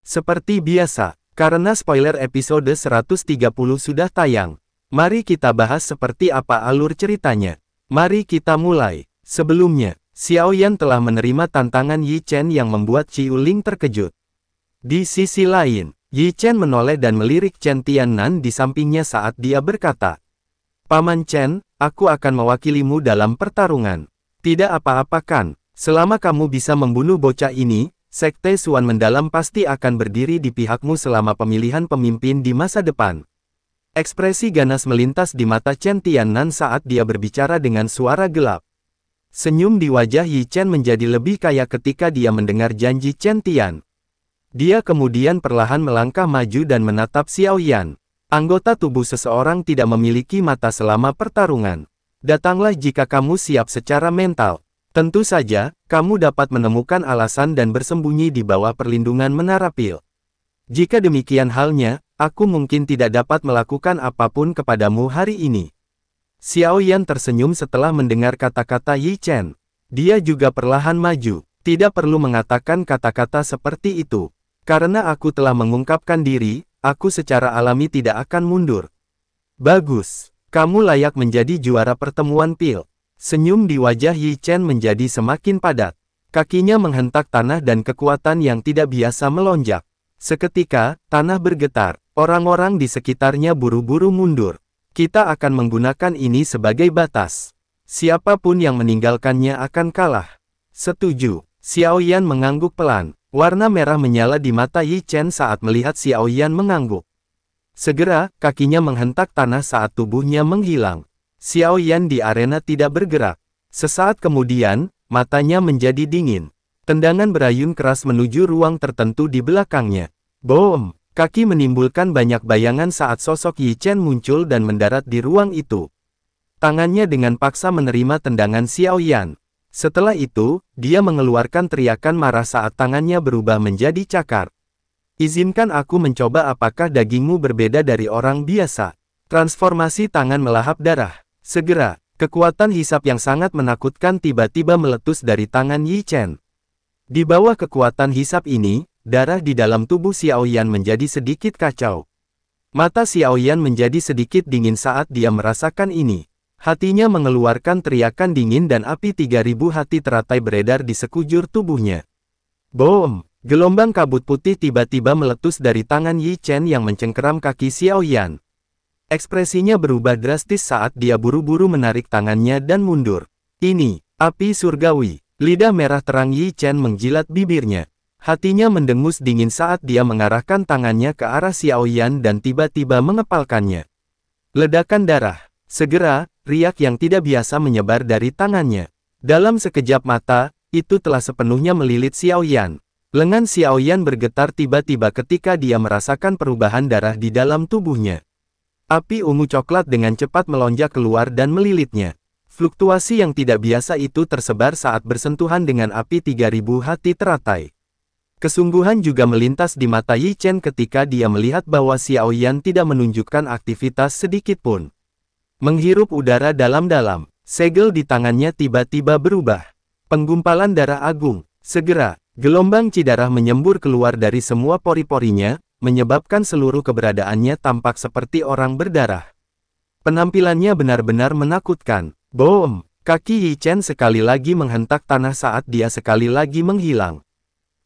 Seperti biasa, karena spoiler episode 130 sudah tayang, mari kita bahas seperti apa alur ceritanya. Mari kita mulai. Sebelumnya, Xiaoyan telah menerima tantangan Yi Chen yang membuat Qiuling terkejut. Di sisi lain, Yi Chen menoleh dan melirik Chen Tiannan di sampingnya saat dia berkata, "Paman Chen, aku akan mewakilimu dalam pertarungan. Tidak apa-apa kan, selama kamu bisa membunuh bocah ini, Sekte Xuan Mendalam pasti akan berdiri di pihakmu selama pemilihan pemimpin di masa depan." Ekspresi ganas melintas di mata Chen Tiannan saat dia berbicara dengan suara gelap. Senyum di wajah Yi Chen menjadi lebih kaya ketika dia mendengar janji Chen Tian. Dia kemudian perlahan melangkah maju dan menatap Xiaoyan. Anggota tubuh seseorang tidak memiliki mata selama pertarungan. Datanglah jika kamu siap secara mental. Tentu saja, kamu dapat menemukan alasan dan bersembunyi di bawah perlindungan Menara Pil. Jika demikian halnya, aku mungkin tidak dapat melakukan apapun kepadamu hari ini. Xiaoyan tersenyum setelah mendengar kata-kata Yi Chen. Dia juga perlahan maju. Tidak perlu mengatakan kata-kata seperti itu. Karena aku telah mengungkapkan diri, aku secara alami tidak akan mundur. Bagus, kamu layak menjadi juara pertemuan Pil. Senyum di wajah Yi Chen menjadi semakin padat. Kakinya menghentak tanah dan kekuatan yang tidak biasa melonjak. Seketika, tanah bergetar. Orang-orang di sekitarnya buru-buru mundur. Kita akan menggunakan ini sebagai batas. Siapapun yang meninggalkannya akan kalah. Setuju. Xiaoyan mengangguk pelan. Warna merah menyala di mata Yi Chen saat melihat Xiaoyan mengangguk. Segera, kakinya menghentak tanah saat tubuhnya menghilang. Xiaoyan di arena tidak bergerak. Sesaat kemudian, matanya menjadi dingin. Tendangan berayun keras menuju ruang tertentu di belakangnya. Boom! Kaki menimbulkan banyak bayangan saat sosok Yi Chen muncul dan mendarat di ruang itu. Tangannya dengan paksa menerima tendangan Xiaoyan. Setelah itu, dia mengeluarkan teriakan marah saat tangannya berubah menjadi cakar. "Izinkan aku mencoba apakah dagingmu berbeda dari orang biasa." Transformasi tangan melahap darah. Segera, kekuatan hisap yang sangat menakutkan tiba-tiba meletus dari tangan Yi Chen. Di bawah kekuatan hisap ini, darah di dalam tubuh Xiaoyan menjadi sedikit kacau. Mata Xiaoyan menjadi sedikit dingin saat dia merasakan ini. Hatinya mengeluarkan teriakan dingin dan api 3000 hati teratai beredar di sekujur tubuhnya. Boom! Gelombang kabut putih tiba-tiba meletus dari tangan Yi Chen yang mencengkeram kaki Xiaoyan. Ekspresinya berubah drastis saat dia buru-buru menarik tangannya dan mundur. Ini, api surgawi. Lidah merah terang Yi Chen menjilat bibirnya. Hatinya mendengus dingin saat dia mengarahkan tangannya ke arah Xiaoyan dan tiba-tiba mengepalkannya. Ledakan darah. Segera, riak yang tidak biasa menyebar dari tangannya. Dalam sekejap mata, itu telah sepenuhnya melilit Xiaoyan. Lengan Xiaoyan bergetar tiba-tiba ketika dia merasakan perubahan darah di dalam tubuhnya. Api ungu coklat dengan cepat melonjak keluar dan melilitnya. Fluktuasi yang tidak biasa itu tersebar saat bersentuhan dengan api 3000 hati teratai. Kesungguhan juga melintas di mata Yi Chen ketika dia melihat bahwa Xiaoyan tidak menunjukkan aktivitas sedikit pun. Menghirup udara dalam-dalam, segel di tangannya tiba-tiba berubah. Penggumpalan darah agung. Segera, gelombang cidarah menyembur keluar dari semua pori-porinya, menyebabkan seluruh keberadaannya tampak seperti orang berdarah. Penampilannya benar-benar menakutkan. Boom! Kaki Yi Chen sekali lagi menghentak tanah saat dia sekali lagi menghilang.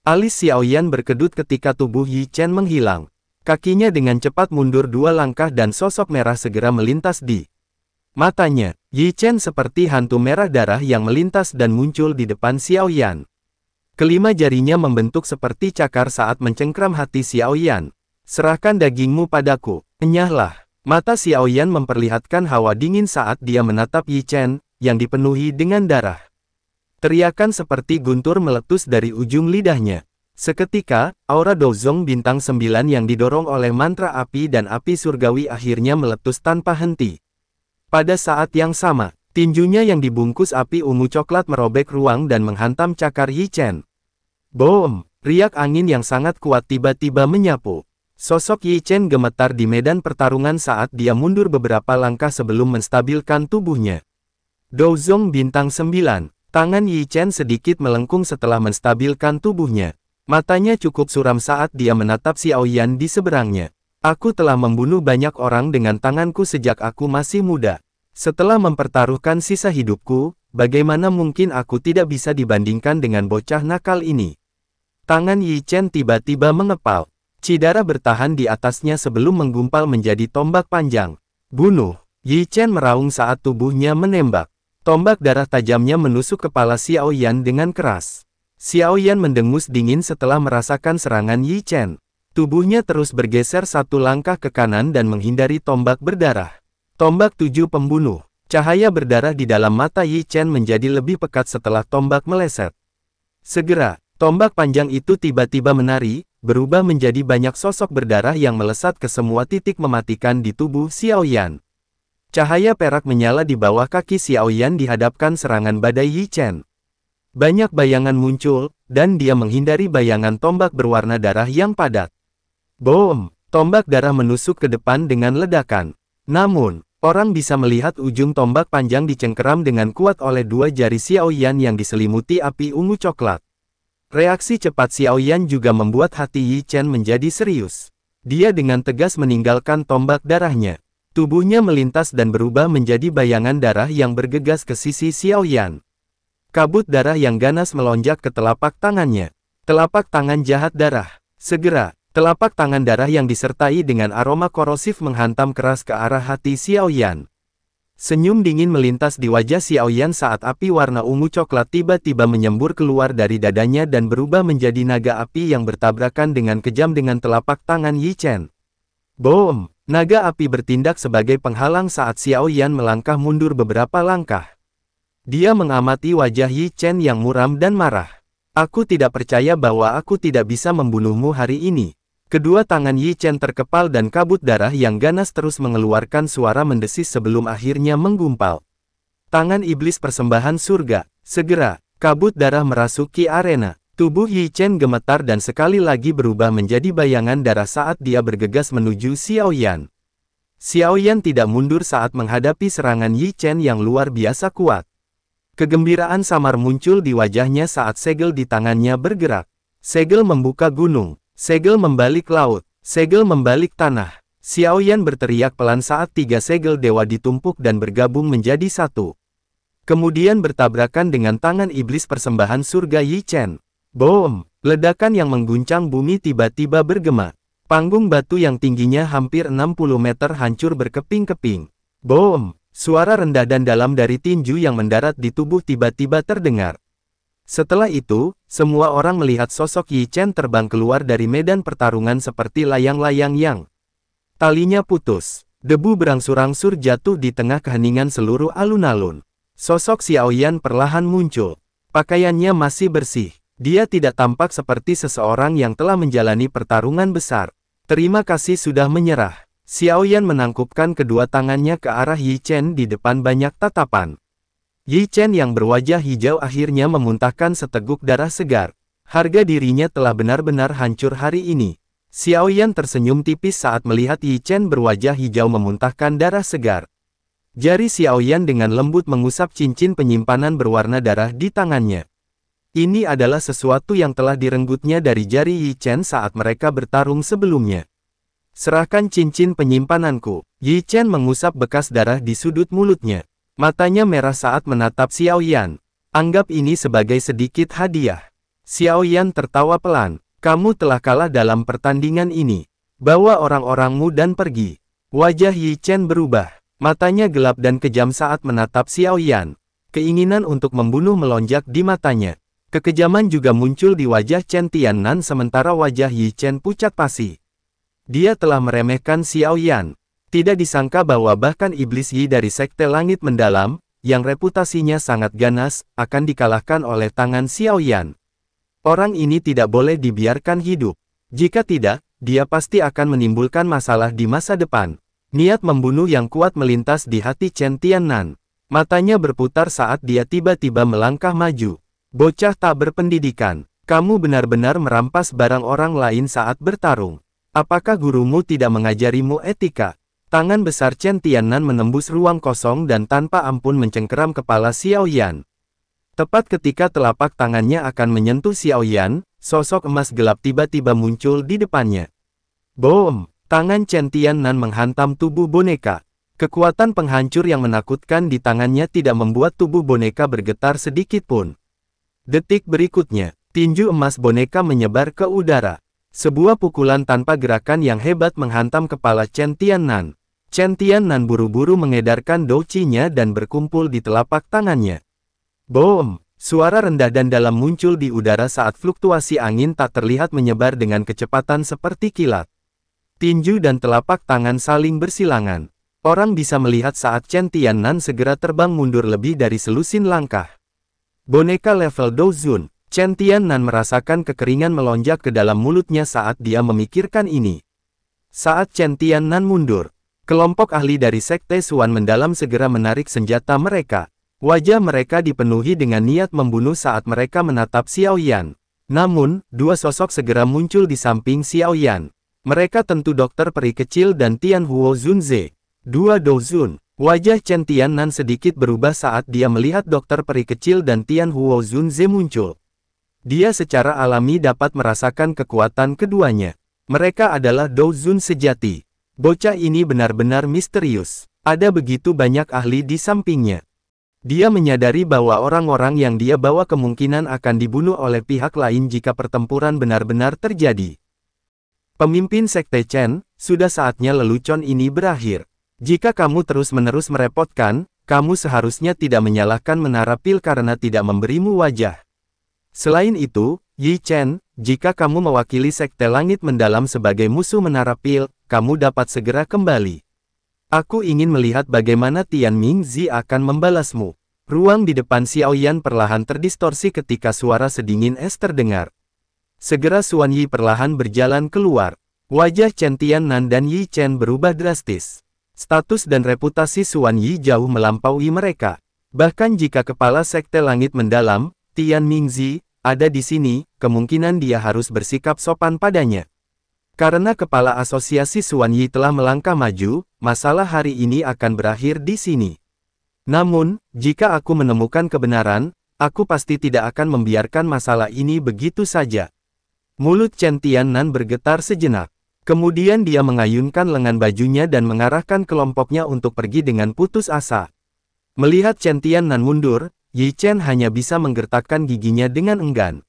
Alis Xiaoyan berkedut ketika tubuh Yi Chen menghilang. Kakinya dengan cepat mundur 2 langkah dan sosok merah segera melintas di matanya. Yi Chen seperti hantu merah darah yang melintas dan muncul di depan Xiaoyan. Kelima jarinya membentuk seperti cakar saat mencengkram hati Xiaoyan. "Serahkan dagingmu padaku." Enyahlah. Mata Xiaoyan memperlihatkan hawa dingin saat dia menatap Yi Chen, yang dipenuhi dengan darah. Teriakan seperti guntur meletus dari ujung lidahnya. Seketika, aura Dozong bintang 9 yang didorong oleh mantra api dan api surgawi akhirnya meletus tanpa henti. Pada saat yang sama, tinjunya yang dibungkus api ungu coklat merobek ruang dan menghantam cakar Yi Chen. Boom! Riak angin yang sangat kuat tiba-tiba menyapu. Sosok Yi Chen gemetar di medan pertarungan saat dia mundur beberapa langkah sebelum menstabilkan tubuhnya. Dozong bintang 9. Tangan Yi Chen sedikit melengkung setelah menstabilkan tubuhnya. Matanya cukup suram saat dia menatap Xiao Yan di seberangnya. Aku telah membunuh banyak orang dengan tanganku sejak aku masih muda. Setelah mempertaruhkan sisa hidupku, bagaimana mungkin aku tidak bisa dibandingkan dengan bocah nakal ini? Tangan Yi Chen tiba-tiba mengepal. Cidara bertahan di atasnya sebelum menggumpal menjadi tombak panjang. Bunuh! Yi Chen meraung saat tubuhnya menembak. Tombak darah tajamnya menusuk kepala Xiao Yan dengan keras. Xiao Yan mendengus dingin setelah merasakan serangan Yi Chen. Tubuhnya terus bergeser satu langkah ke kanan dan menghindari tombak berdarah. Tombak 7 pembunuh. Cahaya berdarah di dalam mata Yi Chen menjadi lebih pekat setelah tombak meleset. Segera, tombak panjang itu tiba-tiba menari, berubah menjadi banyak sosok berdarah yang melesat ke semua titik mematikan di tubuh Xiao Yan. Cahaya perak menyala di bawah kaki Xiao Yan dihadapkan serangan badai Yi Chen. Banyak bayangan muncul, dan dia menghindari bayangan tombak berwarna darah yang padat. Boom! Tombak darah menusuk ke depan dengan ledakan. Namun, orang bisa melihat ujung tombak panjang dicengkeram dengan kuat oleh dua jari Xiao Yan yang diselimuti api ungu coklat. Reaksi cepat Xiao Yan juga membuat hati Yi Chen menjadi serius. Dia dengan tegas meninggalkan tombak darahnya. Tubuhnya melintas dan berubah menjadi bayangan darah yang bergegas ke sisi Xiao Yan. Kabut darah yang ganas melonjak ke telapak tangannya. Telapak tangan jahat darah. Segera, telapak tangan darah yang disertai dengan aroma korosif menghantam keras ke arah hati Xiao Yan. Senyum dingin melintas di wajah Xiao Yan saat api warna ungu coklat tiba-tiba menyembur keluar dari dadanya dan berubah menjadi naga api yang bertabrakan dengan kejam dengan telapak tangan Yi Chen. Boom! Naga api bertindak sebagai penghalang saat Xiao Yan melangkah mundur beberapa langkah. Dia mengamati wajah Yi Chen yang muram dan marah. Aku tidak percaya bahwa aku tidak bisa membunuhmu hari ini. Kedua tangan Yi Chen terkepal dan kabut darah yang ganas terus mengeluarkan suara mendesis sebelum akhirnya menggumpal. Tangan iblis persembahan surga. Segera, kabut darah merasuki arena. Tubuh Yi Chen gemetar dan sekali lagi berubah menjadi bayangan darah saat dia bergegas menuju Xiao Yan. Xiao Yan tidak mundur saat menghadapi serangan Yi Chen yang luar biasa kuat. Kegembiraan samar muncul di wajahnya saat segel di tangannya bergerak. Segel membuka gunung, segel membalik laut, segel membalik tanah. Xiao Yan berteriak pelan saat 3 segel dewa ditumpuk dan bergabung menjadi satu. Kemudian bertabrakan dengan tangan iblis persembahan surga Yi Chen. Boom! Ledakan yang mengguncang bumi tiba-tiba bergema. Panggung batu yang tingginya hampir 60 meter hancur berkeping-keping. Boom! Suara rendah dan dalam dari tinju yang mendarat di tubuh tiba-tiba terdengar. Setelah itu, semua orang melihat sosok Yi Chen terbang keluar dari medan pertarungan seperti layang-layang yang talinya putus. Debu berangsur-angsur jatuh di tengah keheningan seluruh alun-alun. Sosok Xiao Yan perlahan muncul. Pakaiannya masih bersih. Dia tidak tampak seperti seseorang yang telah menjalani pertarungan besar. Terima kasih sudah menyerah. Xiao Yan menangkupkan kedua tangannya ke arah Yi Chen di depan banyak tatapan. Yi Chen yang berwajah hijau akhirnya memuntahkan seteguk darah segar. Harga dirinya telah benar-benar hancur hari ini. Xiao Yan tersenyum tipis saat melihat Yi Chen berwajah hijau memuntahkan darah segar. Jari Xiao Yan dengan lembut mengusap cincin penyimpanan berwarna darah di tangannya. Ini adalah sesuatu yang telah direnggutnya dari jari Yi Chen saat mereka bertarung sebelumnya. Serahkan cincin penyimpananku. Yi Chen mengusap bekas darah di sudut mulutnya. Matanya merah saat menatap Xiao Yan. Anggap ini sebagai sedikit hadiah. Xiao Yan tertawa pelan. Kamu telah kalah dalam pertandingan ini. Bawa orang-orangmu dan pergi. Wajah Yi Chen berubah. Matanya gelap dan kejam saat menatap Xiao Yan. Keinginan untuk membunuh melonjak di matanya. Kekejaman juga muncul di wajah Chen Tiannan sementara wajah Yi Chen pucat pasi. Dia telah meremehkan Xiao Yan. Tidak disangka bahwa bahkan iblis Yi dari Sekte Langit Mendalam, yang reputasinya sangat ganas, akan dikalahkan oleh tangan Xiao Yan. Orang ini tidak boleh dibiarkan hidup. Jika tidak, dia pasti akan menimbulkan masalah di masa depan. Niat membunuh yang kuat melintas di hati Chen Tiannan. Matanya berputar saat dia tiba-tiba melangkah maju. Bocah tak berpendidikan, kamu benar-benar merampas barang orang lain saat bertarung. Apakah gurumu tidak mengajarimu etika? Tangan besar Chen Tiannan menembus ruang kosong dan tanpa ampun mencengkeram kepala Xiao Yan. Tepat ketika telapak tangannya akan menyentuh Xiao Yan, sosok emas gelap tiba-tiba muncul di depannya. Boom! Tangan Chen Tiannan menghantam tubuh boneka. Kekuatan penghancur yang menakutkan di tangannya tidak membuat tubuh boneka bergetar sedikit pun. Detik berikutnya, tinju emas boneka menyebar ke udara. Sebuah pukulan tanpa gerakan yang hebat menghantam kepala Chen Tiannan. Chen Tiannan buru-buru mengedarkan douqi-nya dan berkumpul di telapak tangannya. Boom! Suara rendah dan dalam muncul di udara saat fluktuasi angin tak terlihat menyebar dengan kecepatan seperti kilat. Tinju dan telapak tangan saling bersilangan. Orang bisa melihat saat Chen Tiannan segera terbang mundur lebih dari selusin langkah. Boneka level Douzun, Chen Tiannan merasakan kekeringan melonjak ke dalam mulutnya saat dia memikirkan ini. Saat Chen Tiannan mundur, kelompok ahli dari Sekte Suan Mendalam segera menarik senjata mereka. Wajah mereka dipenuhi dengan niat membunuh saat mereka menatap Xiao Yan. Namun, dua sosok segera muncul di samping Xiao Yan. Mereka tentu dokter peri kecil dan Tian Huo Zunze. Dua Douzun. Wajah Chen Tiannan sedikit berubah saat dia melihat dokter peri kecil dan Tian Huo Zunze muncul. Dia secara alami dapat merasakan kekuatan keduanya. Mereka adalah Douzun sejati. Bocah ini benar-benar misterius. Ada begitu banyak ahli di sampingnya. Dia menyadari bahwa orang-orang yang dia bawa kemungkinan akan dibunuh oleh pihak lain jika pertempuran benar-benar terjadi. Pemimpin Sekte Chen, sudah saatnya lelucon ini berakhir. Jika kamu terus-menerus merepotkan, kamu seharusnya tidak menyalahkan Menara Pil karena tidak memberimu wajah. Selain itu, Yi Chen, jika kamu mewakili Sekte Langit Mendalam sebagai musuh Menara Pil, kamu dapat segera kembali. Aku ingin melihat bagaimana Tian Mingzi akan membalasmu. Ruang di depan Xiao Yan perlahan terdistorsi ketika suara sedingin es terdengar. Segera Xuan Yi perlahan berjalan keluar. Wajah Chen Tiannan dan Yi Chen berubah drastis. Status dan reputasi Xuan Yi jauh melampaui mereka. Bahkan jika kepala Sekte Langit Mendalam, Tian Mingzi, ada di sini, kemungkinan dia harus bersikap sopan padanya. Karena kepala asosiasi Xuan Yi telah melangkah maju, masalah hari ini akan berakhir di sini. Namun, jika aku menemukan kebenaran, aku pasti tidak akan membiarkan masalah ini begitu saja. Mulut Chen Tiannan bergetar sejenak. Kemudian dia mengayunkan lengan bajunya dan mengarahkan kelompoknya untuk pergi dengan putus asa. Melihat Chen Tiannan mundur, Yi Chen hanya bisa menggertakkan giginya dengan enggan.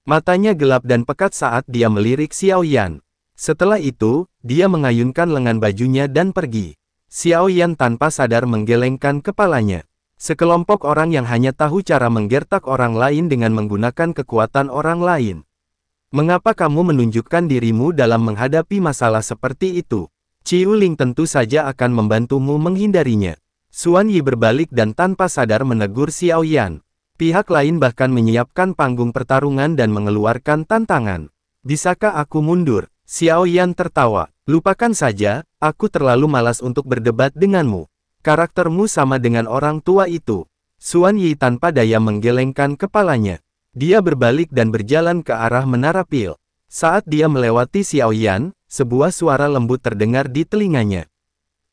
Matanya gelap dan pekat saat dia melirik Xiao Yan. Setelah itu, dia mengayunkan lengan bajunya dan pergi. Xiao Yan tanpa sadar menggelengkan kepalanya. Sekelompok orang yang hanya tahu cara menggertak orang lain dengan menggunakan kekuatan orang lain. Mengapa kamu menunjukkan dirimu dalam menghadapi masalah seperti itu? Qiu Ling tentu saja akan membantumu menghindarinya. Xuan Yi berbalik dan tanpa sadar menegur Xiao Yan. Pihak lain bahkan menyiapkan panggung pertarungan dan mengeluarkan tantangan. Bisakah aku mundur? Xiao Yan tertawa. Lupakan saja, aku terlalu malas untuk berdebat denganmu. Karaktermu sama dengan orang tua itu. Xuan Yi tanpa daya menggelengkan kepalanya. Dia berbalik dan berjalan ke arah Menara Pil. Saat dia melewati Xiao Yan, sebuah suara lembut terdengar di telinganya.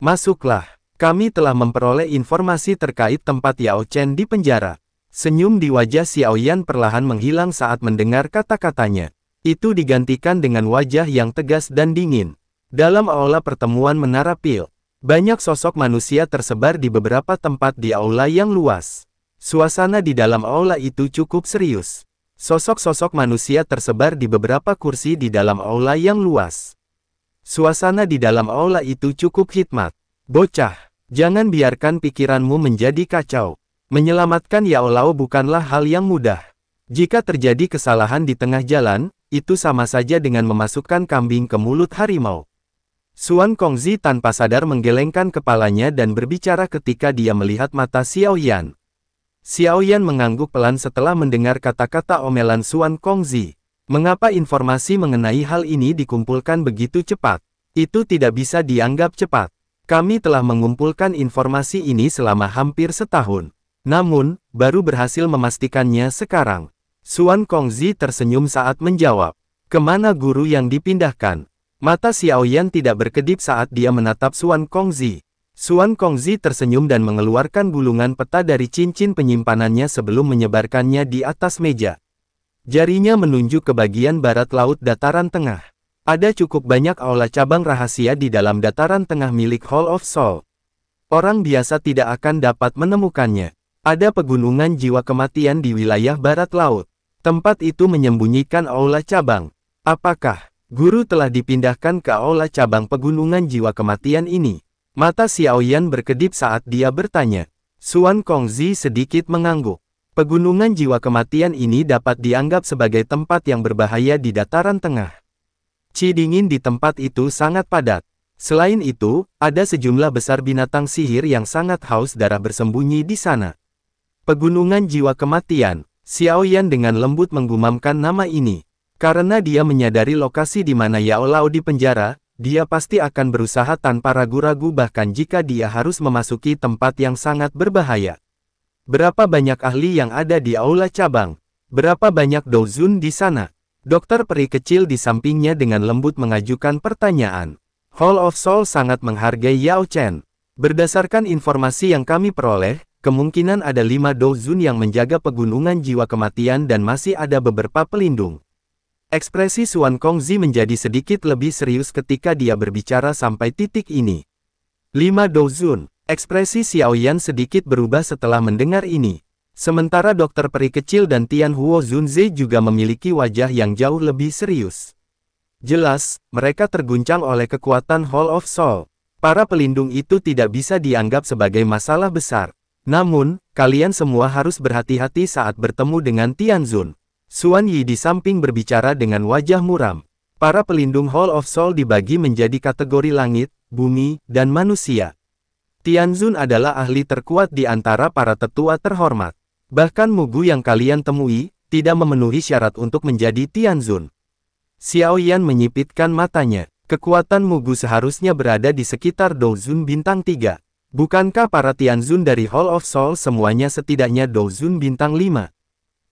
Masuklah, kami telah memperoleh informasi terkait tempat Yao Chen di penjara. Senyum di wajah Xiao Yan perlahan menghilang saat mendengar kata-katanya. Itu digantikan dengan wajah yang tegas dan dingin. Dalam aula pertemuan Menara Pil, banyak sosok manusia tersebar di beberapa tempat di aula yang luas. Suasana di dalam aula itu cukup serius. Sosok-sosok manusia tersebar di beberapa kursi di dalam aula yang luas. Suasana di dalam aula itu cukup hikmat. Bocah, jangan biarkan pikiranmu menjadi kacau. Menyelamatkan Yao Lao bukanlah hal yang mudah. Jika terjadi kesalahan di tengah jalan, itu sama saja dengan memasukkan kambing ke mulut harimau. Xuan Kongzi tanpa sadar menggelengkan kepalanya dan berbicara ketika dia melihat mata Xiao Yan. Xiao Yan mengangguk pelan setelah mendengar kata-kata omelan Xuan Kongzi. Mengapa informasi mengenai hal ini dikumpulkan begitu cepat? Itu tidak bisa dianggap cepat. Kami telah mengumpulkan informasi ini selama hampir setahun. Namun, baru berhasil memastikannya sekarang. Xuan Kongzi tersenyum saat menjawab. Kemana guru yang dipindahkan? Mata Xiao Yan tidak berkedip saat dia menatap Xuan Kongzi. Xuan Kongzi tersenyum dan mengeluarkan gulungan peta dari cincin penyimpanannya sebelum menyebarkannya di atas meja. Jarinya menunjuk ke bagian barat laut dataran tengah. Ada cukup banyak aula cabang rahasia di dalam dataran tengah milik Hall of Soul. Orang biasa tidak akan dapat menemukannya. Ada pegunungan jiwa kematian di wilayah barat laut. Tempat itu menyembunyikan aula cabang. Apakah guru telah dipindahkan ke aula cabang pegunungan jiwa kematian ini? Mata Xiaoyan berkedip saat dia bertanya. Xuan Kongzi sedikit mengangguk. Pegunungan jiwa kematian ini dapat dianggap sebagai tempat yang berbahaya di dataran tengah. Qi dingin di tempat itu sangat padat. Selain itu, ada sejumlah besar binatang sihir yang sangat haus darah bersembunyi di sana. Pegunungan jiwa kematian. Xiaoyan dengan lembut menggumamkan nama ini. Karena dia menyadari lokasi di mana Yao Lao dipenjara, dia pasti akan berusaha tanpa ragu-ragu bahkan jika dia harus memasuki tempat yang sangat berbahaya. Berapa banyak ahli yang ada di aula cabang? Berapa banyak douzun di sana? Dokter peri kecil di sampingnya dengan lembut mengajukan pertanyaan. Hall of Soul sangat menghargai Yao Chen. Berdasarkan informasi yang kami peroleh, kemungkinan ada 5 douzun yang menjaga pegunungan jiwa kematian dan masih ada beberapa pelindung. Ekspresi Xuan Kongzi menjadi sedikit lebih serius ketika dia berbicara sampai titik ini. 5 douzun. Ekspresi Xiaoyan sedikit berubah setelah mendengar ini. Sementara dokter peri kecil dan Tian Huo Zunze juga memiliki wajah yang jauh lebih serius. Jelas, mereka terguncang oleh kekuatan Hall of Soul. Para pelindung itu tidak bisa dianggap sebagai masalah besar. Namun, kalian semua harus berhati-hati saat bertemu dengan Tianzun. Xuan Yi di samping berbicara dengan wajah muram. Para pelindung Hall of Soul dibagi menjadi kategori langit, bumi, dan manusia. Tianzun adalah ahli terkuat di antara para tetua terhormat. Bahkan Mugu yang kalian temui, tidak memenuhi syarat untuk menjadi Tianzun. Xiaoyan menyipitkan matanya. Kekuatan Mugu seharusnya berada di sekitar douzun bintang 3. Bukankah para Tianzun dari Hall of Soul semuanya setidaknya douzun bintang 5?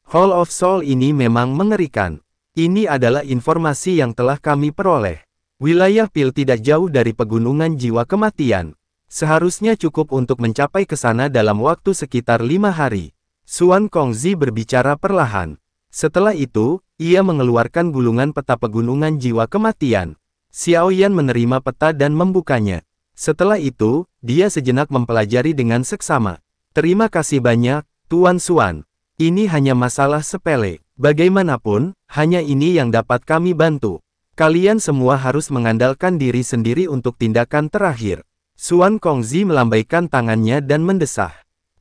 Hall of Soul ini memang mengerikan. Ini adalah informasi yang telah kami peroleh. Wilayah Pil tidak jauh dari pegunungan jiwa kematian. Seharusnya cukup untuk mencapai ke sana dalam waktu sekitar 5 hari. Xuan Kongzi berbicara perlahan. Setelah itu, ia mengeluarkan gulungan peta pegunungan jiwa kematian. Xiaoyan menerima peta dan membukanya. Setelah itu, dia sejenak mempelajari dengan seksama. Terima kasih banyak, Tuan Xuan. Ini hanya masalah sepele. Bagaimanapun, hanya ini yang dapat kami bantu. Kalian semua harus mengandalkan diri sendiri untuk tindakan terakhir. Xuan Kongzi melambaikan tangannya dan mendesah.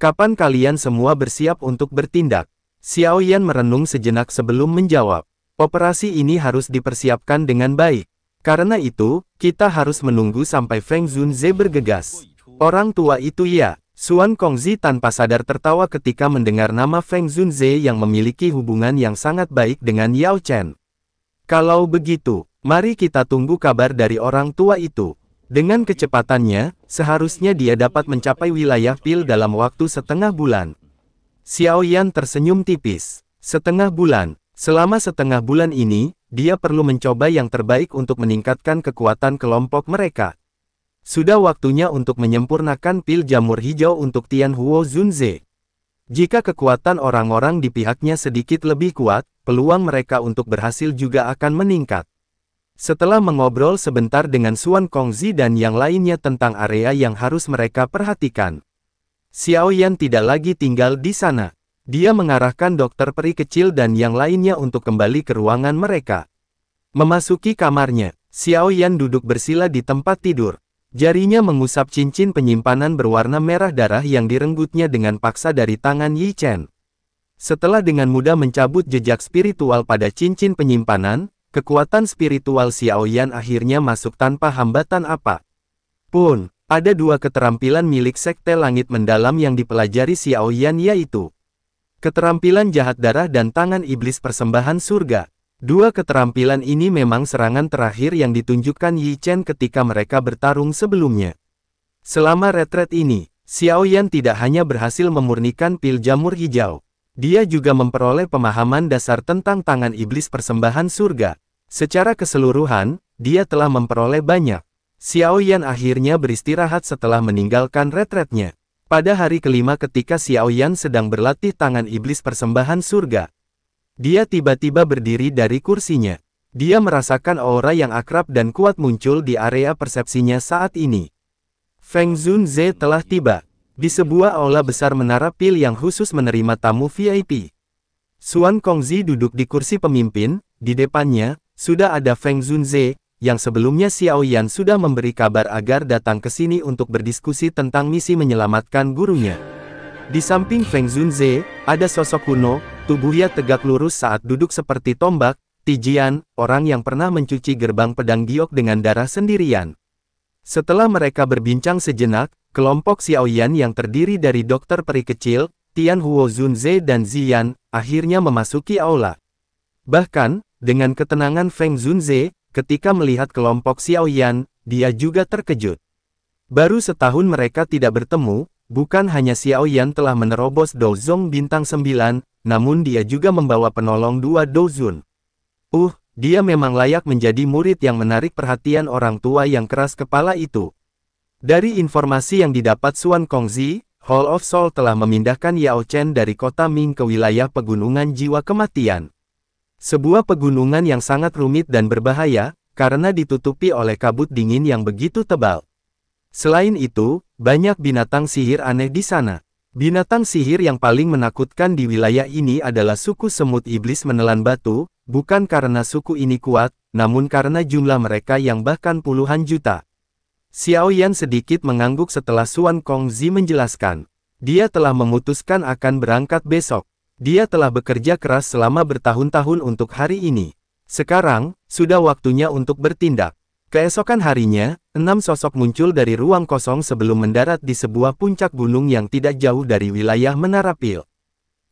Kapan kalian semua bersiap untuk bertindak? Xiaoyan merenung sejenak sebelum menjawab. Operasi ini harus dipersiapkan dengan baik. Karena itu, kita harus menunggu sampai Feng Zunze bergegas. Orang tua itu ya. Xuan Kongzi tanpa sadar tertawa ketika mendengar nama Feng Zunze yang memiliki hubungan yang sangat baik dengan Yao Chen. Kalau begitu, mari kita tunggu kabar dari orang tua itu. Dengan kecepatannya, seharusnya dia dapat mencapai wilayah Pil dalam waktu setengah bulan. Xiaoyan tersenyum tipis. Setengah bulan. Selama setengah bulan ini, dia perlu mencoba yang terbaik untuk meningkatkan kekuatan kelompok mereka. Sudah waktunya untuk menyempurnakan pil jamur hijau untuk Tian Huo Zunze. Jika kekuatan orang-orang di pihaknya sedikit lebih kuat, peluang mereka untuk berhasil juga akan meningkat. Setelah mengobrol sebentar dengan Xuan Kongzi dan yang lainnya tentang area yang harus mereka perhatikan, Xiaoyan tidak lagi tinggal di sana. Dia mengarahkan dokter peri kecil dan yang lainnya untuk kembali ke ruangan mereka. Memasuki kamarnya, Xiaoyan duduk bersila di tempat tidur. Jarinya mengusap cincin penyimpanan berwarna merah darah yang direnggutnya dengan paksa dari tangan Yi Chen. Setelah dengan mudah mencabut jejak spiritual pada cincin penyimpanan, kekuatan spiritual Xiaoyan akhirnya masuk tanpa hambatan apa pun. Ada 2 keterampilan milik Sekte Langit Mendalam yang dipelajari Xiaoyan yaitu keterampilan jahat darah dan tangan iblis persembahan surga. 2 keterampilan ini memang serangan terakhir yang ditunjukkan Yi Chen ketika mereka bertarung sebelumnya. Selama retret ini, Xiaoyan tidak hanya berhasil memurnikan pil jamur hijau. Dia juga memperoleh pemahaman dasar tentang tangan iblis persembahan surga. Secara keseluruhan, dia telah memperoleh banyak. Xiaoyan akhirnya beristirahat setelah meninggalkan retretnya. Pada hari kelima ketika Xiaoyan sedang berlatih tangan iblis persembahan surga, Dia tiba-tiba berdiri dari kursinya. Dia merasakan aura yang akrab dan kuat muncul di area persepsinya saat ini. Feng Zunze telah tiba. Di sebuah aula besar menara pil yang khusus menerima tamu VIP. Xuan Kongzi duduk di kursi pemimpin, di depannya, sudah ada Feng Zunze, yang sebelumnya Xiao Yan sudah memberi kabar agar datang ke sini untuk berdiskusi tentang misi menyelamatkan gurunya. Di samping Feng Zunze, ada sosok kuno, tubuhnya tegak lurus saat duduk seperti tombak, Tijian, orang yang pernah mencuci gerbang pedang giok dengan darah sendirian. Setelah mereka berbincang sejenak, kelompok Xiao Yan yang terdiri dari dokter peri kecil, Tian Huo Zunze dan Ziyan, akhirnya memasuki aula. Bahkan, dengan ketenangan Feng Zunze, ketika melihat kelompok Xiao Yan, dia juga terkejut. Baru setahun mereka tidak bertemu, bukan hanya Xiao Yan telah menerobos Douzong bintang 9, namun dia juga membawa penolong 2 Douzun. Dia memang layak menjadi murid yang menarik perhatian orang tua yang keras kepala itu. Dari informasi yang didapat Xuan Kongzi, Hall of Soul telah memindahkan Yao Chen dari kota Ming ke wilayah pegunungan jiwa kematian. Sebuah pegunungan yang sangat rumit dan berbahaya, karena ditutupi oleh kabut dingin yang begitu tebal. Selain itu, banyak binatang sihir aneh di sana. Binatang sihir yang paling menakutkan di wilayah ini adalah suku semut iblis menelan batu, bukan karena suku ini kuat, namun karena jumlah mereka yang bahkan puluhan juta. Xiao Yan sedikit mengangguk setelah Xuan Kongzi menjelaskan. Dia telah memutuskan akan berangkat besok. Dia telah bekerja keras selama bertahun-tahun untuk hari ini. Sekarang, sudah waktunya untuk bertindak. Keesokan harinya, 6 sosok muncul dari ruang kosong sebelum mendarat di sebuah puncak gunung yang tidak jauh dari wilayah Menara Pil.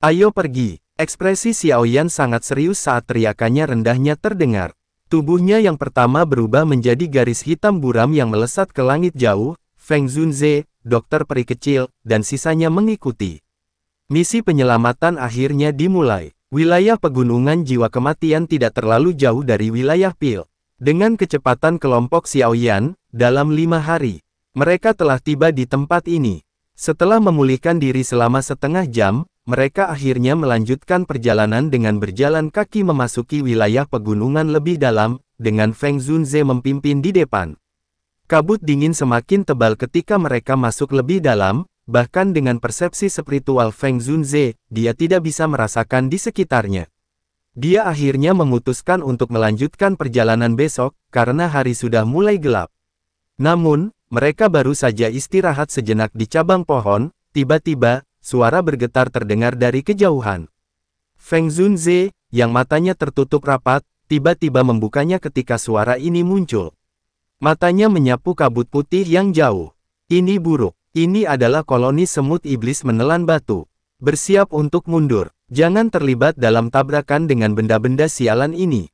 Ayo pergi. Ekspresi Xiao Yan sangat serius saat teriakannya rendahnya terdengar. Tubuhnya yang pertama berubah menjadi garis hitam buram yang melesat ke langit jauh, Feng Zunze, dokter peri kecil, dan sisanya mengikuti. Misi penyelamatan akhirnya dimulai. Wilayah pegunungan jiwa kematian tidak terlalu jauh dari wilayah Pil. Dengan kecepatan kelompok Xiao Yan, dalam 5 hari, mereka telah tiba di tempat ini. Setelah memulihkan diri selama setengah jam, mereka akhirnya melanjutkan perjalanan dengan berjalan kaki memasuki wilayah pegunungan lebih dalam, dengan Feng Zunze memimpin di depan. Kabut dingin semakin tebal ketika mereka masuk lebih dalam, bahkan dengan persepsi spiritual Feng Zunze, dia tidak bisa merasakan di sekitarnya. Dia akhirnya memutuskan untuk melanjutkan perjalanan besok, karena hari sudah mulai gelap. Namun, mereka baru saja istirahat sejenak di cabang pohon, tiba-tiba, suara bergetar terdengar dari kejauhan. Feng Zunze, yang matanya tertutup rapat, tiba-tiba membukanya ketika suara ini muncul. Matanya menyapu kabut putih yang jauh. Ini buruk. Ini adalah koloni semut iblis menelan batu. Bersiap untuk mundur. Jangan terlibat dalam tabrakan dengan benda-benda sialan ini.